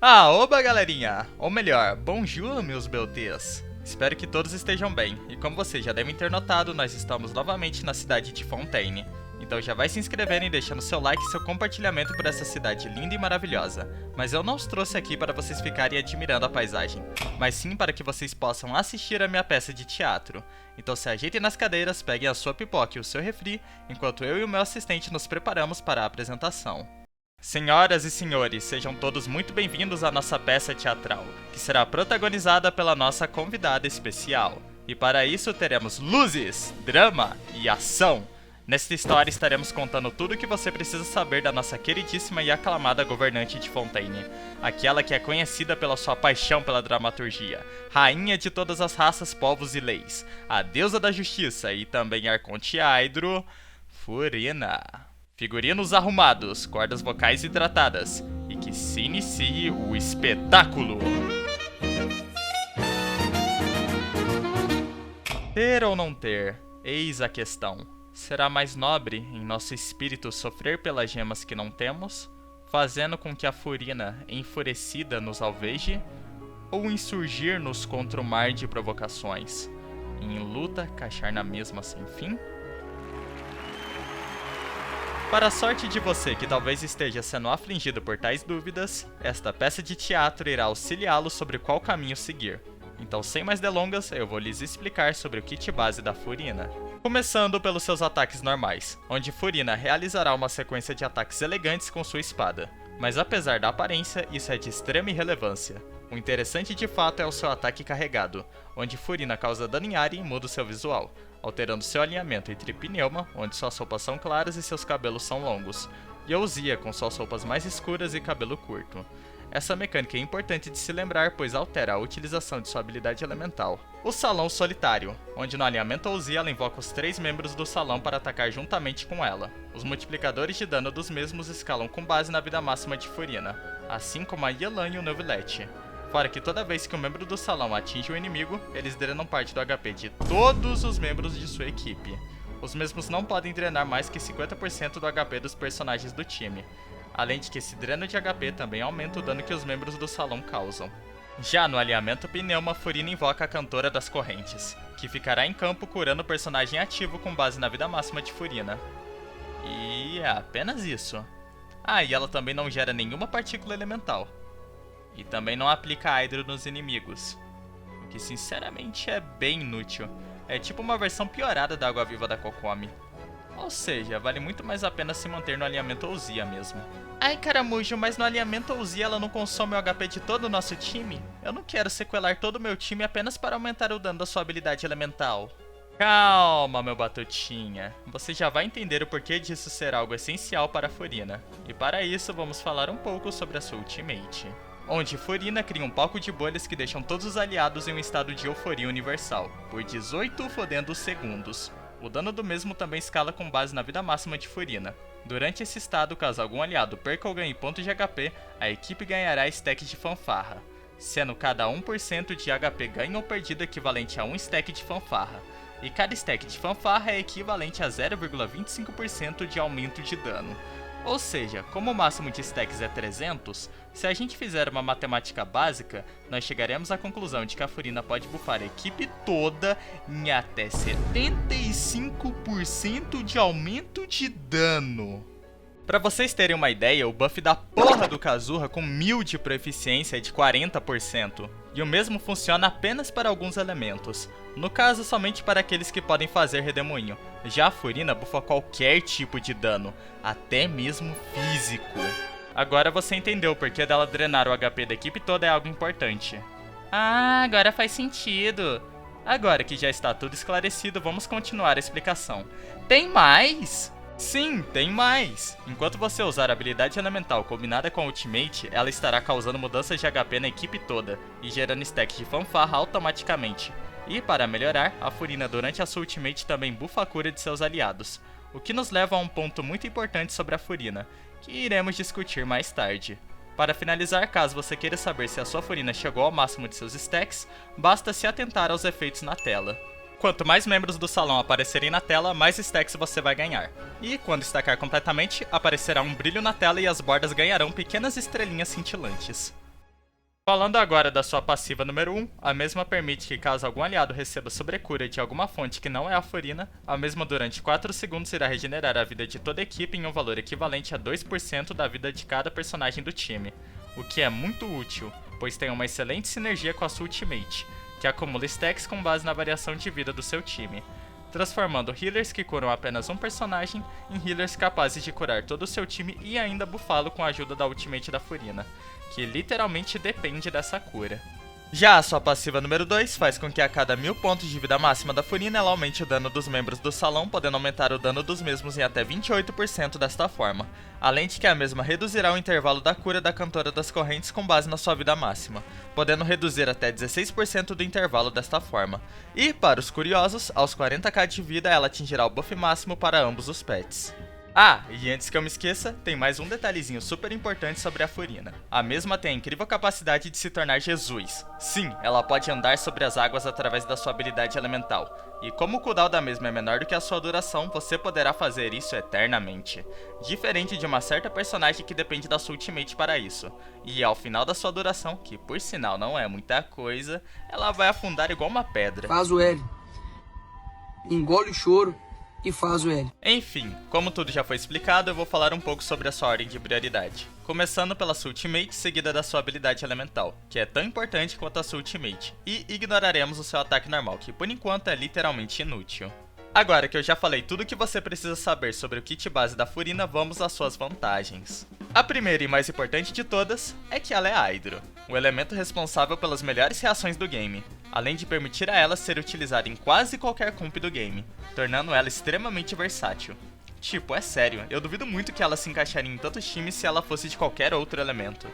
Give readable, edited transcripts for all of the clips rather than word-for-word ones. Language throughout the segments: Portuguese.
Oba galerinha! Ou melhor, bonjour meus beautés! Espero que todos estejam bem, e como vocês já devem ter notado, nós estamos novamente na cidade de Fontaine. Então já vai se inscrevendo e deixando seu like e seu compartilhamento por essa cidade linda e maravilhosa. Mas eu não os trouxe aqui para vocês ficarem admirando a paisagem, mas sim para que vocês possam assistir a minha peça de teatro. Então se ajeitem nas cadeiras, peguem a sua pipoca e o seu refri, enquanto eu e o meu assistente nos preparamos para a apresentação. Senhoras e senhores, sejam todos muito bem-vindos à nossa peça teatral, que será protagonizada pela nossa convidada especial. E para isso teremos luzes, drama e ação. Nesta história estaremos contando tudo o que você precisa saber da nossa queridíssima e aclamada governante de Fontaine, aquela que é conhecida pela sua paixão pela dramaturgia, rainha de todas as raças, povos e leis, a deusa da justiça e também arconte Hydro, Furina. Figurinos arrumados, cordas vocais hidratadas, e que se inicie o espetáculo! Ter ou não ter, eis a questão. Será mais nobre em nosso espírito sofrer pelas gemas que não temos, fazendo com que a Furina, enfurecida, nos alveje, ou insurgir-nos contra o mar de provocações, e em luta cachar na mesma sem fim? Para a sorte de você que talvez esteja sendo afligido por tais dúvidas, esta peça de teatro irá auxiliá-lo sobre qual caminho seguir. Então, sem mais delongas, eu vou lhes explicar sobre o kit base da Furina. Começando pelos seus ataques normais, onde Furina realizará uma sequência de ataques elegantes com sua espada. Mas apesar da aparência, isso é de extrema irrelevância. O interessante de fato é o seu ataque carregado, onde Furina causa dano em área e muda o seu visual, alterando seu alinhamento entre Pneuma, onde suas roupas são claras e seus cabelos são longos, e Ousia, com suas roupas mais escuras e cabelo curto. Essa mecânica é importante de se lembrar, pois altera a utilização de sua habilidade elemental. O Salão Solitário, onde no alinhamento Ousia ela invoca os 3 membros do salão para atacar juntamente com ela. Os multiplicadores de dano dos mesmos escalam com base na vida máxima de Furina, assim como a Yelan e o Neuvillette. Fora que toda vez que um membro do salão atinge o inimigo, eles drenam parte do HP de todos os membros de sua equipe. Os mesmos não podem drenar mais que 50% do HP dos personagens do time. Além de que esse dreno de HP também aumenta o dano que os membros do salão causam. Já no alinhamento Pneuma, Furina invoca a Cantora das Correntes, que ficará em campo curando o personagem ativo com base na vida máxima de Furina. E é apenas isso. E ela também não gera nenhuma partícula elemental. E também não aplica Hydro nos inimigos, o que sinceramente é bem inútil. É tipo uma versão piorada da Água Viva da Kokomi. Ou seja, vale muito mais a pena se manter no alinhamento Ousia mesmo. Ai caramujo, mas no alinhamento Ousia ela não consome o HP de todo o nosso time? Eu não quero sequelar todo o meu time apenas para aumentar o dano da sua habilidade elemental. Calma, meu batutinha. Você já vai entender o porquê disso ser algo essencial para a Furina. E para isso vamos falar um pouco sobre a sua ultimate, onde Furina cria um palco de bolhas que deixam todos os aliados em um estado de euforia universal, por 18 fodendos segundos. O dano do mesmo também escala com base na vida máxima de Furina. Durante esse estado, caso algum aliado perca ou ganhe ponto de HP, a equipe ganhará stack de fanfarra, sendo cada 1% de HP ganho ou perdido equivalente a 1 stack de fanfarra, e cada stack de fanfarra é equivalente a 0,25% de aumento de dano. Ou seja, como o máximo de stacks é 300, se a gente fizer uma matemática básica, nós chegaremos à conclusão de que a Furina pode buffar a equipe toda em até 75% de aumento de dano. Pra vocês terem uma ideia, o buff da porra do Kazuha com 1000 de proficiência é de 40%. E o mesmo funciona apenas para alguns elementos. No caso, somente para aqueles que podem fazer redemoinho. Já a Furina buffa qualquer tipo de dano, até mesmo físico. Agora você entendeu o porquê dela drenar o HP da equipe toda é algo importante. Agora faz sentido. Agora que já está tudo esclarecido, vamos continuar a explicação. Tem mais? Sim, tem mais! Enquanto você usar a habilidade elemental combinada com a ultimate, ela estará causando mudanças de HP na equipe toda, e gerando stack de fanfarra automaticamente. E para melhorar, a Furina durante a sua ultimate também buffa a cura de seus aliados, o que nos leva a um ponto muito importante sobre a Furina, que iremos discutir mais tarde. Para finalizar, caso você queira saber se a sua Furina chegou ao máximo de seus stacks, basta se atentar aos efeitos na tela. Quanto mais membros do salão aparecerem na tela, mais stacks você vai ganhar. E, quando estacar completamente, aparecerá um brilho na tela e as bordas ganharão pequenas estrelinhas cintilantes. Falando agora da sua passiva número 1, a mesma permite que caso algum aliado receba sobrecura de alguma fonte que não é a Furina, a mesma durante 4 segundos irá regenerar a vida de toda a equipe em um valor equivalente a 2% da vida de cada personagem do time, o que é muito útil, pois tem uma excelente sinergia com a sua ultimate, que acumula stacks com base na variação de vida do seu time, transformando healers que curam apenas um personagem em healers capazes de curar todo o seu time e ainda bufá-lo com a ajuda da ultimate da Furina, que literalmente depende dessa cura. Já a sua passiva número 2 faz com que a cada 1000 pontos de vida máxima da Furina ela aumente o dano dos membros do salão, podendo aumentar o dano dos mesmos em até 28% desta forma, além de que a mesma reduzirá o intervalo da cura da cantora das correntes com base na sua vida máxima, podendo reduzir até 16% do intervalo desta forma. E, para os curiosos, aos 40k de vida ela atingirá o buff máximo para ambos os pets. Ah, e antes que eu me esqueça, tem mais um detalhezinho super importante sobre a Furina. A mesma tem a incrível capacidade de se tornar Jesus. Sim, ela pode andar sobre as águas através da sua habilidade elemental. E como o cooldown da mesma é menor do que a sua duração, você poderá fazer isso eternamente. Diferente de uma certa personagem que depende da sua ultimate para isso. E ao final da sua duração, que por sinal não é muita coisa, ela vai afundar igual uma pedra. Faz o L. Engole o choro e faz o L. Enfim, como tudo já foi explicado, eu vou falar um pouco sobre a sua ordem de prioridade. Começando pela sua ultimate, seguida da sua habilidade elemental, que é tão importante quanto a sua ultimate, e ignoraremos o seu ataque normal, que por enquanto é literalmente inútil. Agora que eu já falei tudo o que você precisa saber sobre o kit base da Furina, vamos às suas vantagens. A primeira e mais importante de todas é que ela é Hydro, o elemento responsável pelas melhores reações do game, além de permitir a ela ser utilizada em quase qualquer comp do game, tornando ela extremamente versátil. Tipo, é sério, eu duvido muito que ela se encaixaria em tantos times se ela fosse de qualquer outro elemento.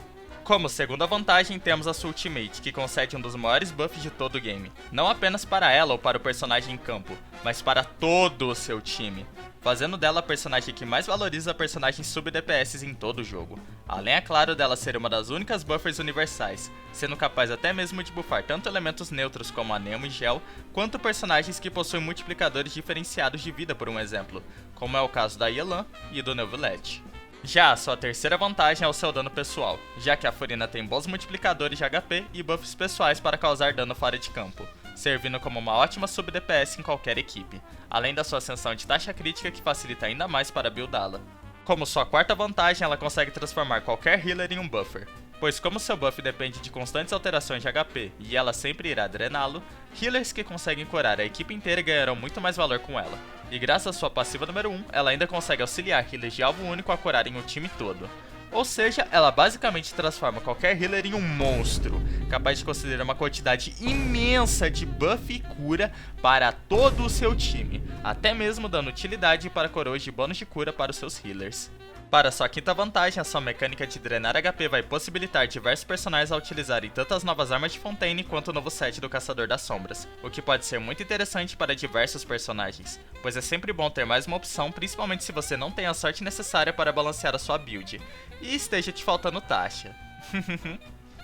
Como segunda vantagem, temos a sua ultimate, que concede um dos maiores buffs de todo o game, não apenas para ela ou para o personagem em campo, mas para todo o seu time, fazendo dela a personagem que mais valoriza personagens sub-DPS em todo o jogo. Além, é claro, dela ser uma das únicas buffers universais, sendo capaz até mesmo de buffar tanto elementos neutros como a Nemo e Gel, quanto personagens que possuem multiplicadores diferenciados de vida, por um exemplo, como é o caso da Yelan e do Neuvillette. Já a sua terceira vantagem é o seu dano pessoal, já que a Furina tem bons multiplicadores de HP e buffs pessoais para causar dano fora de campo, servindo como uma ótima sub-DPS em qualquer equipe, além da sua ascensão de taxa crítica que facilita ainda mais para buildá-la. Como sua quarta vantagem, ela consegue transformar qualquer healer em um buffer, pois como seu buff depende de constantes alterações de HP e ela sempre irá drená-lo, healers que conseguem curar a equipe inteira ganharão muito mais valor com ela. E graças à sua passiva número 1, ela ainda consegue auxiliar healers de alvo único a curarem o time todo. Ou seja, ela basicamente transforma qualquer healer em um monstro, capaz de conceder uma quantidade imensa de buff e cura para todo o seu time, até mesmo dando utilidade para coroas de bônus de cura para os seus healers. Para sua quinta vantagem, a sua mecânica de drenar HP vai possibilitar diversos personagens a utilizarem tanto as novas armas de Fontaine quanto o novo set do Caçador das Sombras, o que pode ser muito interessante para diversos personagens, pois é sempre bom ter mais uma opção, principalmente se você não tem a sorte necessária para balancear a sua build, e esteja te faltando taxa.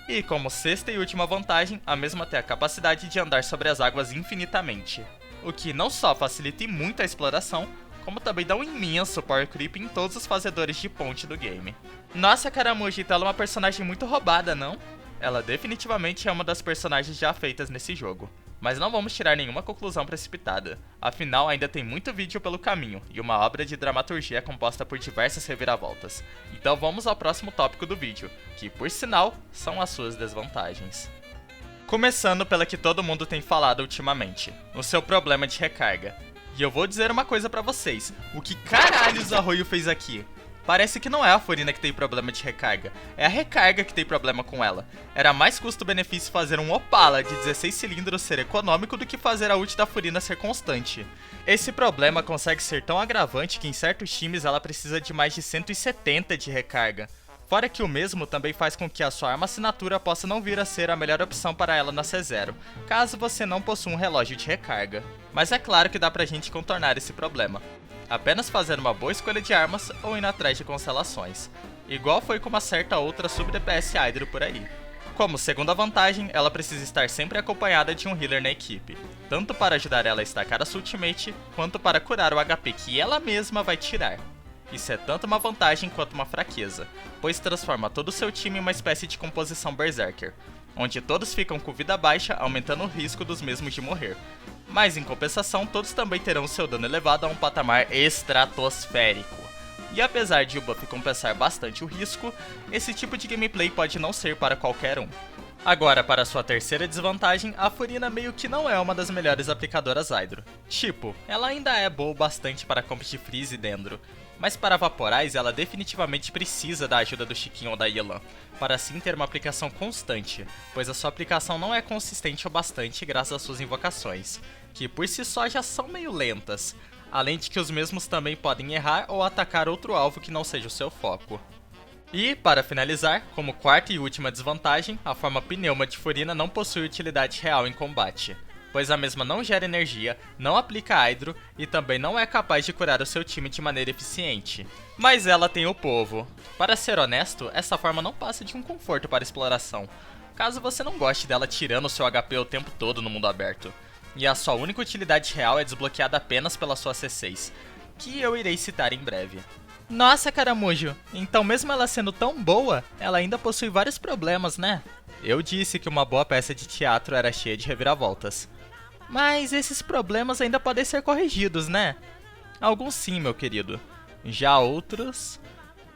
E como sexta e última vantagem, a mesma tem a capacidade de andar sobre as águas infinitamente, o que não só facilita muito a exploração, como também dá um imenso power creep em todos os fazedores de ponte do game. Nossa, Caramuji, então ela é uma personagem muito roubada, não? Ela definitivamente é uma das personagens já feitas nesse jogo. Mas não vamos tirar nenhuma conclusão precipitada, afinal ainda tem muito vídeo pelo caminho e uma obra de dramaturgia composta por diversas reviravoltas. Então vamos ao próximo tópico do vídeo, que por sinal são as suas desvantagens. Começando pela que todo mundo tem falado ultimamente, o seu problema de recarga. E eu vou dizer uma coisa pra vocês, o que caralhos a Arroio fez aqui? Parece que não é a Furina que tem problema de recarga, é a recarga que tem problema com ela. Era mais custo-benefício fazer um Opala de 16 cilindros ser econômico do que fazer a ult da Furina ser constante. Esse problema consegue ser tão agravante que em certos times ela precisa de mais de 170 de recarga. Fora que o mesmo também faz com que a sua arma assinatura possa não vir a ser a melhor opção para ela na C0, caso você não possua um relógio de recarga. Mas é claro que dá pra gente contornar esse problema, apenas fazer uma boa escolha de armas ou indo atrás de constelações, igual foi com uma certa outra sub-DPS Hydro por aí. Como segunda vantagem, ela precisa estar sempre acompanhada de um healer na equipe, tanto para ajudar ela a estacar a sua ultimate, quanto para curar o HP que ela mesma vai tirar. Isso é tanto uma vantagem quanto uma fraqueza, pois transforma todo o seu time em uma espécie de composição Berserker, onde todos ficam com vida baixa, aumentando o risco dos mesmos de morrer. Mas em compensação, todos também terão seu dano elevado a um patamar estratosférico. E apesar de o buff compensar bastante o risco, esse tipo de gameplay pode não ser para qualquer um. Agora, para sua terceira desvantagem, a Furina meio que não é uma das melhores aplicadoras Hydro. Tipo, ela ainda é boa o bastante para combos de Freeze e Dendro, mas para Vaporize ela definitivamente precisa da ajuda do Chiquinho ou da Yelan, para assim ter uma aplicação constante, pois a sua aplicação não é consistente o bastante graças às suas invocações, que por si só já são meio lentas, além de que os mesmos também podem errar ou atacar outro alvo que não seja o seu foco. E, para finalizar, como quarta e última desvantagem, a forma Pneuma de Furina não possui utilidade real em combate, pois a mesma não gera energia, não aplica Hydro e também não é capaz de curar o seu time de maneira eficiente. Mas ela tem o povo. Para ser honesto, essa forma não passa de um conforto para exploração, caso você não goste dela tirando o seu HP o tempo todo no mundo aberto. E a sua única utilidade real é desbloqueada apenas pela sua C6, que eu irei citar em breve. Nossa, Caramujo, então mesmo ela sendo tão boa, ela ainda possui vários problemas, né? Eu disse que uma boa peça de teatro era cheia de reviravoltas. Mas esses problemas ainda podem ser corrigidos, né? Alguns sim, meu querido. Já outros,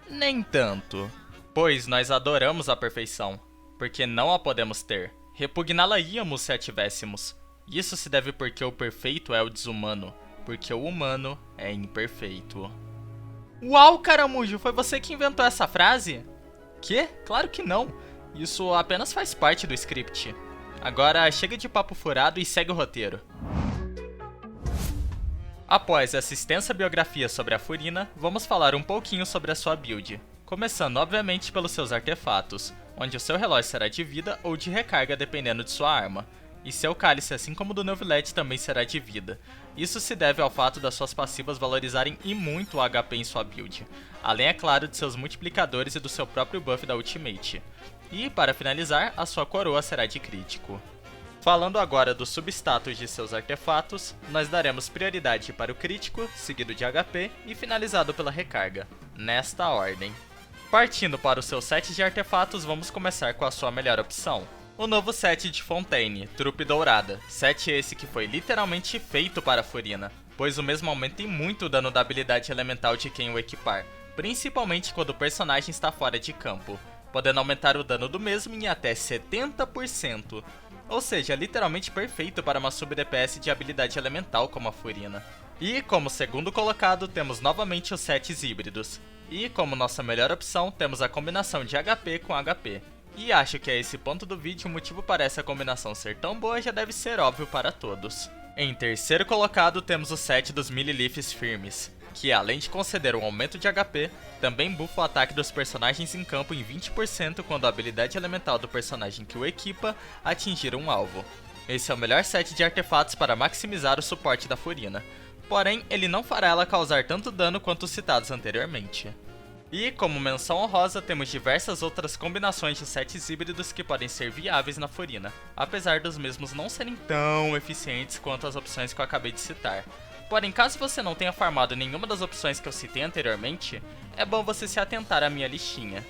nem tanto. Pois nós adoramos a perfeição, porque não a podemos ter. Repugná-la-íamos se a tivéssemos. Isso se deve porque o perfeito é o desumano, porque o humano é imperfeito. Uau, Caramujo, foi você que inventou essa frase? Quê? Claro que não. Isso apenas faz parte do script. Agora chega de papo furado e segue o roteiro. Após essa extensa biografia sobre a Furina, vamos falar um pouquinho sobre a sua build. Começando obviamente pelos seus artefatos, onde o seu relógio será de vida ou de recarga dependendo de sua arma. E seu cálice, assim como o do Neuvillette, também será de vida. Isso se deve ao fato das suas passivas valorizarem e muito o HP em sua build, além, é claro, de seus multiplicadores e do seu próprio buff da Ultimate. E, para finalizar, a sua coroa será de crítico. Falando agora dos substatus de seus artefatos, nós daremos prioridade para o crítico, seguido de HP e finalizado pela recarga, nesta ordem. Partindo para o seu set de artefatos, vamos começar com a sua melhor opção. O novo set de Fontaine, Trupe Dourada, set esse que foi literalmente feito para a Furina, pois o mesmo aumenta em muito o dano da habilidade elemental de quem o equipar, principalmente quando o personagem está fora de campo, podendo aumentar o dano do mesmo em até 70%, ou seja, literalmente perfeito para uma sub-DPS de habilidade elemental como a Furina. E como segundo colocado temos novamente os sets híbridos, e como nossa melhor opção temos a combinação de HP com HP. E acho que a esse ponto do vídeo o motivo para essa combinação ser tão boa já deve ser óbvio para todos. Em terceiro colocado temos o set dos Millilifes firmes, que além de conceder um aumento de HP, também buffa o ataque dos personagens em campo em 20% quando a habilidade elemental do personagem que o equipa atingir um alvo. Esse é o melhor set de artefatos para maximizar o suporte da Furina, porém ele não fará ela causar tanto dano quanto os citados anteriormente. E, como menção honrosa, temos diversas outras combinações de sets híbridos que podem ser viáveis na Furina, apesar dos mesmos não serem tão eficientes quanto as opções que eu acabei de citar. Porém, caso você não tenha farmado nenhuma das opções que eu citei anteriormente, é bom você se atentar à minha listinha.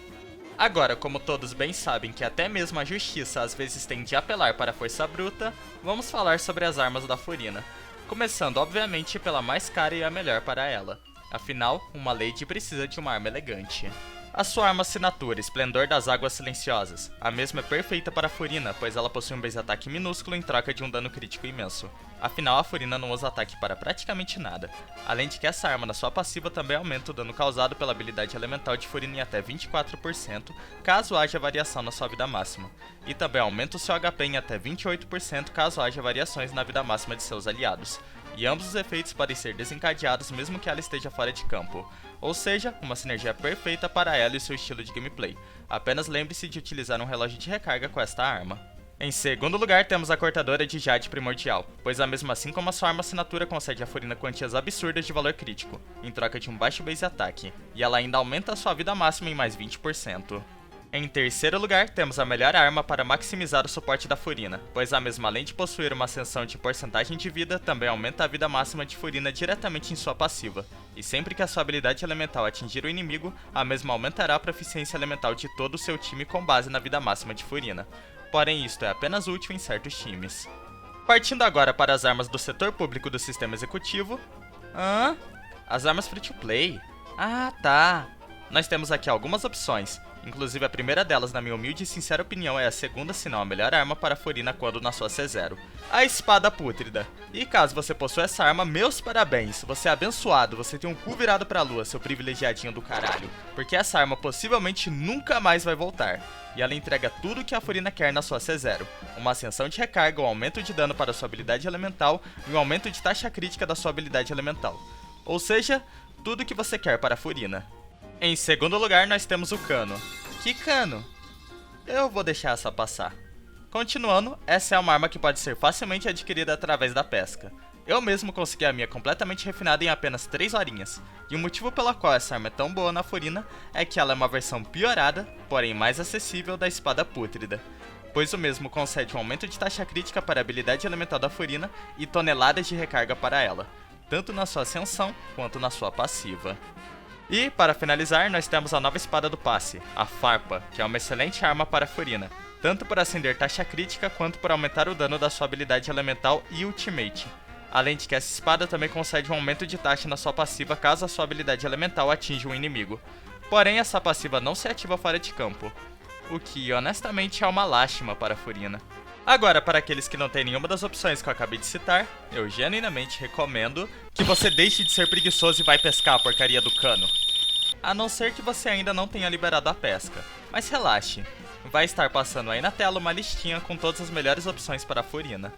Agora, como todos bem sabem que até mesmo a justiça às vezes tem de apelar para a força bruta, vamos falar sobre as armas da Furina, começando obviamente pela mais cara e a melhor para ela. Afinal, uma Lady precisa de uma arma elegante. A sua arma assinatura, Esplendor das Águas Silenciosas. A mesma é perfeita para a Furina, pois ela possui um base ataque minúsculo em troca de um dano crítico imenso. Afinal, a Furina não usa ataque para praticamente nada. Além de que essa arma na sua passiva também aumenta o dano causado pela habilidade elemental de Furina em até 24%, caso haja variação na sua vida máxima. E também aumenta o seu HP em até 28% caso haja variações na vida máxima de seus aliados. E ambos os efeitos podem ser desencadeados mesmo que ela esteja fora de campo. Ou seja, uma sinergia perfeita para ela e seu estilo de gameplay. Apenas lembre-se de utilizar um relógio de recarga com esta arma. Em segundo lugar, temos a Cortadora de Jade Primordial, pois a mesma assim como a sua arma assinatura concede à Furina quantias absurdas de valor crítico, em troca de um baixo base ataque, e ela ainda aumenta a sua vida máxima em mais 20%. Em terceiro lugar, temos a melhor arma para maximizar o suporte da Furina, pois a mesma, além de possuir uma ascensão de porcentagem de vida, também aumenta a vida máxima de Furina diretamente em sua passiva, e sempre que a sua habilidade elemental atingir o inimigo, a mesma aumentará a proficiência elemental de todo o seu time com base na vida máxima de Furina. Porém, isto é apenas útil em certos times. Partindo agora para as armas do setor público do sistema executivo... As armas free to play? Ah, tá! Nós temos aqui algumas opções. Inclusive a primeira delas, na minha humilde e sincera opinião, é a segunda, se não a melhor arma para a Furina quando na sua C0. A Espada Pútrida. E caso você possua essa arma, meus parabéns, você é abençoado, você tem um cu virado pra lua, seu privilegiadinho do caralho. Porque essa arma possivelmente nunca mais vai voltar. E ela entrega tudo o que a Furina quer na sua C0. Uma ascensão de recarga, um aumento de dano para sua habilidade elemental e um aumento de taxa crítica da sua habilidade elemental. Ou seja, tudo o que você quer para a Furina. Em segundo lugar, nós temos o Cano. Que cano? Eu vou deixar essa passar. Continuando, essa é uma arma que pode ser facilmente adquirida através da pesca. Eu mesmo consegui a minha completamente refinada em apenas 3 horinhas. E o motivo pela qual essa arma é tão boa na Furina é que ela é uma versão piorada, porém mais acessível da Espada Pútrida. Pois o mesmo concede um aumento de taxa crítica para a habilidade elemental da Furina e toneladas de recarga para ela, tanto na sua ascensão quanto na sua passiva. E, para finalizar, nós temos a nova espada do passe, a Farpa, que é uma excelente arma para a Furina, tanto por acender taxa crítica quanto por aumentar o dano da sua habilidade elemental e ultimate. Além de que essa espada também concede um aumento de taxa na sua passiva caso a sua habilidade elemental atinja um inimigo. Porém, essa passiva não se ativa fora de campo, o que honestamente é uma lástima para a Furina. Agora, para aqueles que não têm nenhuma das opções que eu acabei de citar, eu genuinamente recomendo que você deixe de ser preguiçoso e vai pescar a porcaria do cano. A não ser que você ainda não tenha liberado a pesca. Mas relaxe, vai estar passando aí na tela uma listinha com todas as melhores opções para a Furina.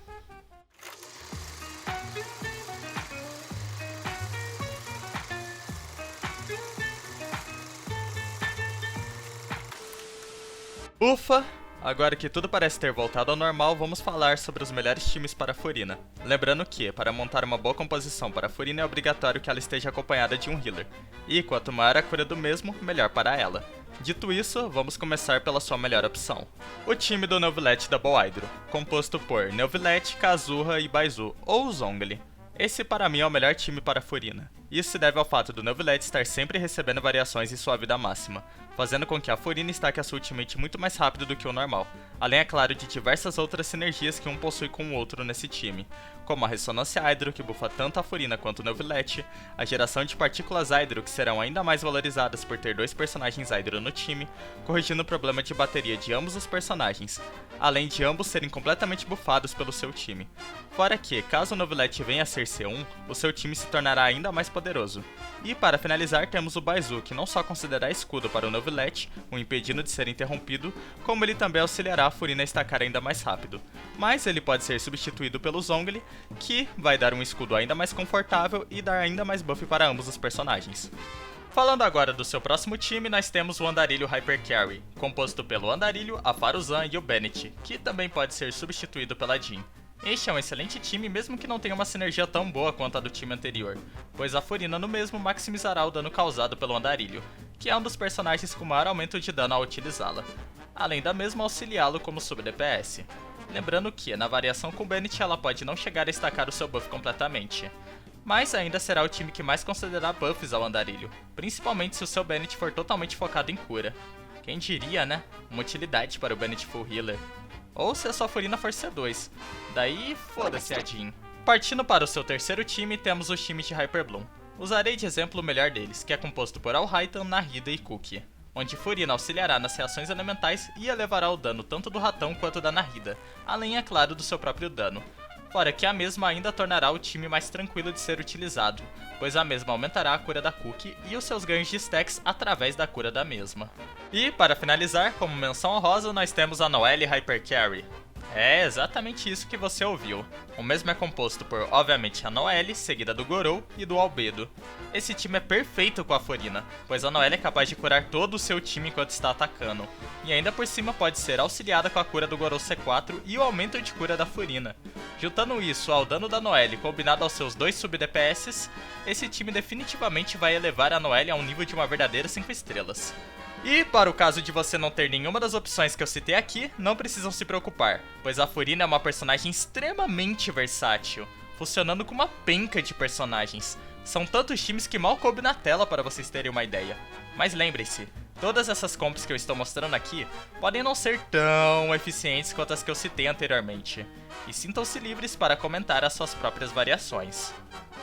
Ufa! Agora que tudo parece ter voltado ao normal, vamos falar sobre os melhores times para a Furina. Lembrando que, para montar uma boa composição para a Furina é obrigatório que ela esteja acompanhada de um healer. E quanto maior a cura do mesmo, melhor para ela. Dito isso, vamos começar pela sua melhor opção. O time do Neuvillette Double Hydro, composto por Neuvillette, Kazuha e Baizu, ou Zhongli. Esse para mim é o melhor time para a Furina. Isso se deve ao fato do Neuvillette estar sempre recebendo variações em sua vida máxima, fazendo com que a Furina estaque a sua ultimate muito mais rápido do que o normal, além, é claro, de diversas outras sinergias que um possui com o outro nesse time, como a Ressonância Hydro, que bufa tanto a Furina quanto o Neuvillette, a geração de partículas Hydro, que serão ainda mais valorizadas por ter 2 personagens Hydro no time, corrigindo o problema de bateria de ambos os personagens, além de ambos serem completamente bufados pelo seu time. Fora que, caso o Neuvillette venha a ser C1, o seu time se tornará ainda mais poderoso. E para finalizar, temos o Baizu, que não só concederá escudo para o Neuvillette, o impedindo de ser interrompido, como ele também auxiliará a Furina a estacar ainda mais rápido. Mas ele pode ser substituído pelo Zhongli, que vai dar um escudo ainda mais confortável e dar ainda mais buff para ambos os personagens. Falando agora do seu próximo time, nós temos o Andarilho Hyper Carry, composto pelo Andarilho, a Faruzan e o Bennett, que também pode ser substituído pela Jean. Este é um excelente time mesmo que não tenha uma sinergia tão boa quanto a do time anterior, pois a Furina no mesmo maximizará o dano causado pelo Andarilho, que é um dos personagens com maior aumento de dano ao utilizá-la, além da mesma auxiliá-lo como sub-DPS. Lembrando que, na variação com Bennett, ela pode não chegar a estacar o seu buff completamente, mas ainda será o time que mais concederá buffs ao Andarilho, principalmente se o seu Bennett for totalmente focado em cura. Quem diria, né? Uma utilidade para o Bennett Full Healer. Ou se a sua Furina for C2, daí foda-se a Jean. Partindo para o seu terceiro time, temos o time de Hyper Bloom. Usarei de exemplo o melhor deles, que é composto por Alhaitham, Nahida e Cookie, onde Furina auxiliará nas reações elementais e elevará o dano tanto do ratão quanto da Nahida, além, é claro, do seu próprio dano. Fora que a mesma ainda tornará o time mais tranquilo de ser utilizado, pois a mesma aumentará a cura da Cookie e os seus ganhos de stacks através da cura da mesma. E, para finalizar, como menção honrosa, nós temos a Noelle Hyper Carry. É exatamente isso que você ouviu. O mesmo é composto por, obviamente, a Noelle, seguida do Gorou e do Albedo. Esse time é perfeito com a Furina, pois a Noelle é capaz de curar todo o seu time enquanto está atacando, e ainda por cima pode ser auxiliada com a cura do Gorou C4 e o aumento de cura da Furina. Juntando isso ao dano da Noelle combinado aos seus 2 sub-DPS, esse time definitivamente vai elevar a Noelle a um nível de uma verdadeira 5 estrelas. E para o caso de você não ter nenhuma das opções que eu citei aqui, não precisam se preocupar, pois a Furina é uma personagem extremamente versátil, funcionando com uma penca de personagens. São tantos times que mal coube na tela para vocês terem uma ideia. Mas lembrem-se, todas essas comps que eu estou mostrando aqui podem não ser tão eficientes quanto as que eu citei anteriormente, e sintam-se livres para comentar as suas próprias variações.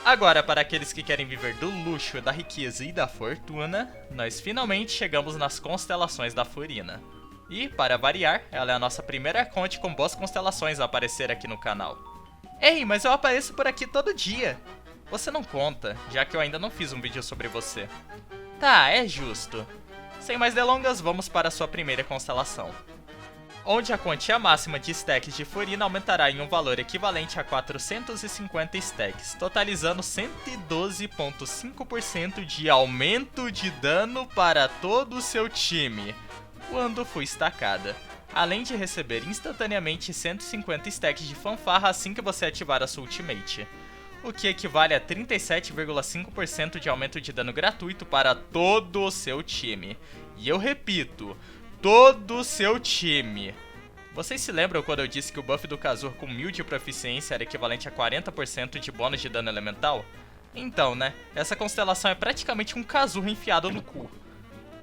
Agora, para aqueles que querem viver do luxo, da riqueza e da fortuna, nós finalmente chegamos nas constelações da Furina. E, para variar, ela é a nossa primeira arconte com boas constelações a aparecer aqui no canal. Ei, mas eu apareço por aqui todo dia! Você não conta, já que eu ainda não fiz um vídeo sobre você. Tá, é justo. Sem mais delongas, vamos para a sua primeira constelação, onde a quantia máxima de stacks de Furina aumentará em um valor equivalente a 450 stacks, totalizando 112,5% de aumento de dano para todo o seu time, quando for estacada, além de receber instantaneamente 150 stacks de fanfarra assim que você ativar a sua ultimate, o que equivale a 37,5% de aumento de dano gratuito para todo o seu time. E eu repito, todo o seu time. Vocês se lembram quando eu disse que o buff do Kazur com 1000 de proficiência era equivalente a 40% de bônus de dano elemental? Então, né, essa constelação é praticamente um Kazur enfiado no cu.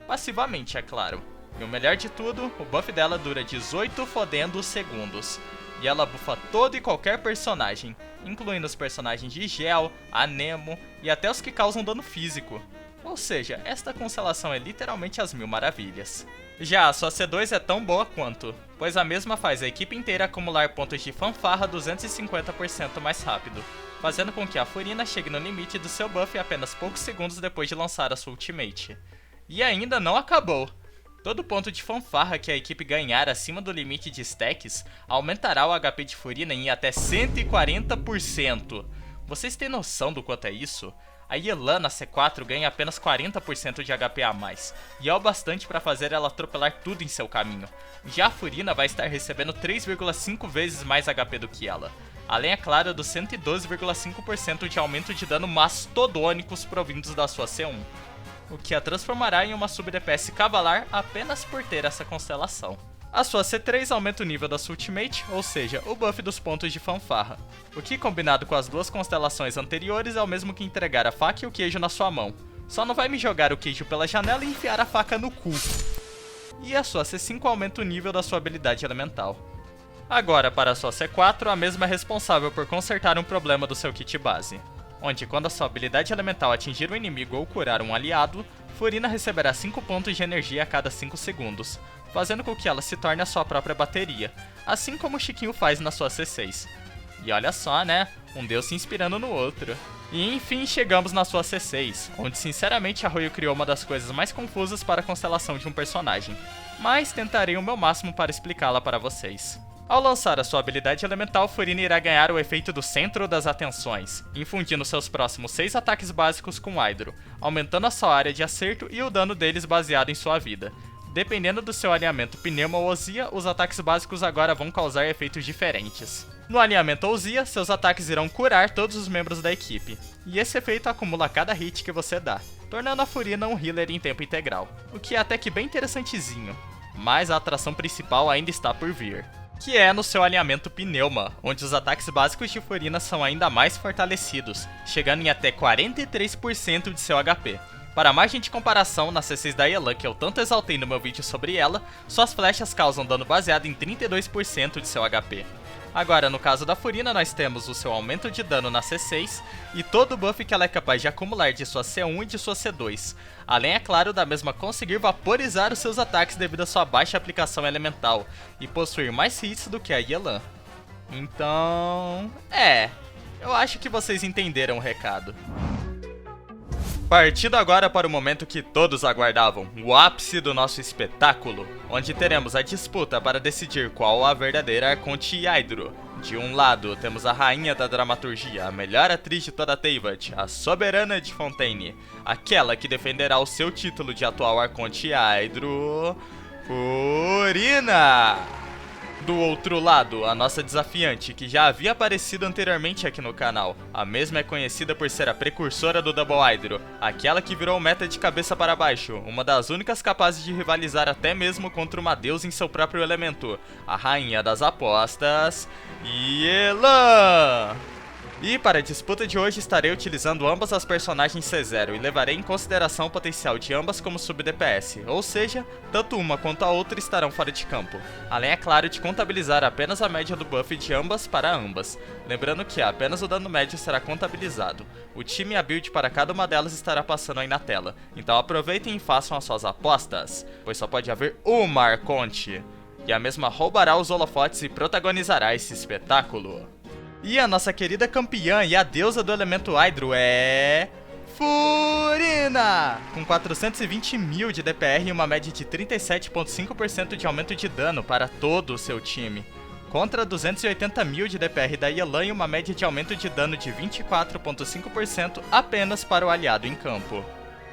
Passivamente, é claro. E o melhor de tudo, o buff dela dura 18 fodendo segundos. E ela buffa todo e qualquer personagem, incluindo os personagens de Gel, a Nemo e até os que causam dano físico. Ou seja, esta constelação é literalmente as mil maravilhas. Já a sua C2 é tão boa quanto, pois a mesma faz a equipe inteira acumular pontos de fanfarra 250% mais rápido, fazendo com que a Furina chegue no limite do seu buff apenas poucos segundos depois de lançar a sua ultimate. E ainda não acabou! Todo ponto de fanfarra que a equipe ganhar acima do limite de stacks aumentará o HP de Furina em até 140%. Vocês têm noção do quanto é isso? A Yelan na C4 ganha apenas 40% de HP a mais, e é o bastante para fazer ela atropelar tudo em seu caminho. Já a Furina vai estar recebendo 3,5 vezes mais HP do que ela, além, é claro, dos 112,5% de aumento de dano mastodônicos provindos da sua C1, o que a transformará em uma sub-DPS cavalar apenas por ter essa constelação. A sua C3 aumenta o nível da sua ultimate, ou seja, o buff dos pontos de fanfarra, o que combinado com as duas constelações anteriores é o mesmo que entregar a faca e o queijo na sua mão. Só não vai me jogar o queijo pela janela e enfiar a faca no cu. E a sua C5 aumenta o nível da sua habilidade elemental. Agora, para a sua C4, a mesma é responsável por consertar um problema do seu kit base, onde quando a sua habilidade elemental atingir um inimigo ou curar um aliado, Furina receberá 5 pontos de energia a cada 5 segundos, fazendo com que ela se torne a sua própria bateria, assim como o Chiquinho faz na sua C6. E olha só, né? Um deus se inspirando no outro. E enfim chegamos na sua C6, onde sinceramente a Royo criou uma das coisas mais confusas para a constelação de um personagem, mas tentarei o meu máximo para explicá-la para vocês. Ao lançar a sua habilidade elemental, Furina irá ganhar o efeito do centro das atenções, infundindo seus próximos 6 ataques básicos com Hydro, aumentando a sua área de acerto e o dano deles baseado em sua vida. Dependendo do seu alinhamento Pneuma ou Ozia, os ataques básicos agora vão causar efeitos diferentes. No alinhamento Ozia, seus ataques irão curar todos os membros da equipe, e esse efeito acumula cada hit que você dá, tornando a Furina um healer em tempo integral, o que é até que bem interessantezinho, mas a atração principal ainda está por vir, que é no seu alinhamento Pneuma, onde os ataques básicos de Furina são ainda mais fortalecidos, chegando em até 43% de seu HP. Para a margem de comparação, na C6 da Yelan, que eu tanto exaltei no meu vídeo sobre ela, suas flechas causam dano baseado em 32% de seu HP. Agora, no caso da Furina, nós temos o seu aumento de dano na C6 e todo o buff que ela é capaz de acumular de sua C1 e de sua C2, além, é claro, da mesma conseguir vaporizar os seus ataques devido à sua baixa aplicação elemental e possuir mais hits do que a Yelan. Então... eu acho que vocês entenderam o recado. Partindo agora para o momento que todos aguardavam, o ápice do nosso espetáculo, onde teremos a disputa para decidir qual a verdadeira Arconte Hydro. De um lado, temos a rainha da dramaturgia, a melhor atriz de toda a Teyvat, a soberana de Fontaine, aquela que defenderá o seu título de atual Arconte Hydro, Furina! Do outro lado, a nossa desafiante, que já havia aparecido anteriormente aqui no canal. A mesma é conhecida por ser a precursora do Double Hydro, aquela que virou o meta de cabeça para baixo, uma das únicas capazes de rivalizar até mesmo contra uma deusa em seu próprio elemento, a rainha das apostas, Yelan! E para a disputa de hoje estarei utilizando ambas as personagens C0 e levarei em consideração o potencial de ambas como sub-DPS, ou seja, tanto uma quanto a outra estarão fora de campo. Além, é claro, de contabilizar apenas a média do buff de ambas para ambas, lembrando que apenas o dano médio será contabilizado. O time e a build para cada uma delas estará passando aí na tela, então aproveitem e façam as suas apostas, pois só pode haver uma Arconte, e a mesma roubará os holofotes e protagonizará esse espetáculo. E a nossa querida campeã e a deusa do elemento Hydro é... Furina! Com 420 mil de DPR e uma média de 37,5% de aumento de dano para todo o seu time. Contra 280 mil de DPR da Yelan e uma média de aumento de dano de 24,5% apenas para o aliado em campo.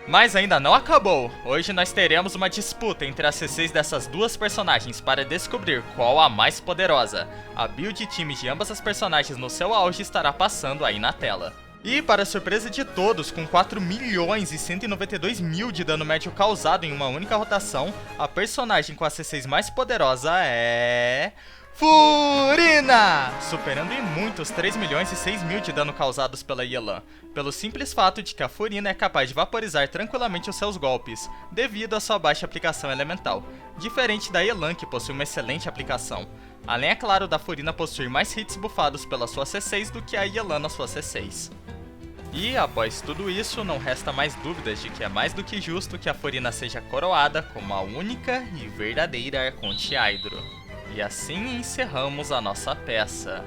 Mas ainda não acabou! Hoje nós teremos uma disputa entre as C6 dessas duas personagens para descobrir qual a mais poderosa. A build de times de ambas as personagens no seu auge estará passando aí na tela. E para surpresa de todos, com 4 milhões e 192 mil de dano médio causado em uma única rotação, a personagem com a C6 mais poderosa é... Furina! Superando em muito os 3 milhões e 6 mil de dano causados pela Yelan, pelo simples fato de que a Furina é capaz de vaporizar tranquilamente os seus golpes, devido à sua baixa aplicação elemental, diferente da Yelan, que possui uma excelente aplicação. Além, é claro, da Furina possuir mais hits bufados pela sua C6 do que a Yelan na sua C6. E após tudo isso, não resta mais dúvidas de que é mais do que justo que a Furina seja coroada como a única e verdadeira Arconte Hydro. E assim encerramos a nossa peça.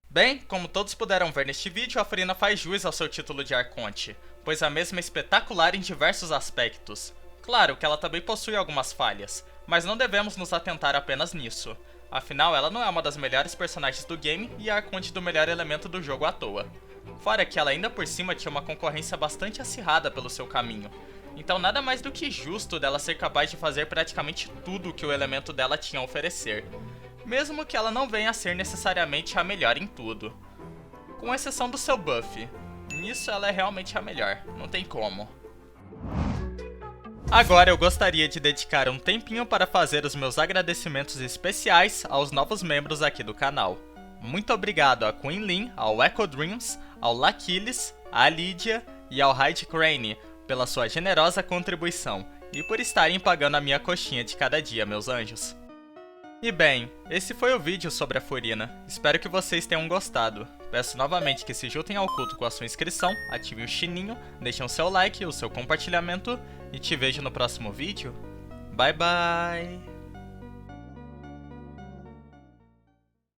Bem, como todos puderam ver neste vídeo, a Furina faz jus ao seu título de Arconte, pois a mesma é espetacular em diversos aspectos. Claro que ela também possui algumas falhas, mas não devemos nos atentar apenas nisso. Afinal, ela não é uma das melhores personagens do game e a Arconte do melhor elemento do jogo à toa. Fora que ela ainda por cima tinha uma concorrência bastante acirrada pelo seu caminho. Então nada mais do que justo dela ser capaz de fazer praticamente tudo que o elemento dela tinha a oferecer, mesmo que ela não venha a ser necessariamente a melhor em tudo. Com exceção do seu buff, nisso ela é realmente a melhor, não tem como. Agora eu gostaria de dedicar um tempinho para fazer os meus agradecimentos especiais aos novos membros aqui do canal. Muito obrigado a Queen Lin, ao Echo Dreams, ao Laquiles, à Lydia e ao Hyde Crane, pela sua generosa contribuição e por estarem pagando a minha coxinha de cada dia, meus anjos. E bem, esse foi o vídeo sobre a Furina. Espero que vocês tenham gostado. Peço novamente que se juntem ao culto com a sua inscrição, ativem o sininho, deixem o seu like e o seu compartilhamento e te vejo no próximo vídeo. Bye bye!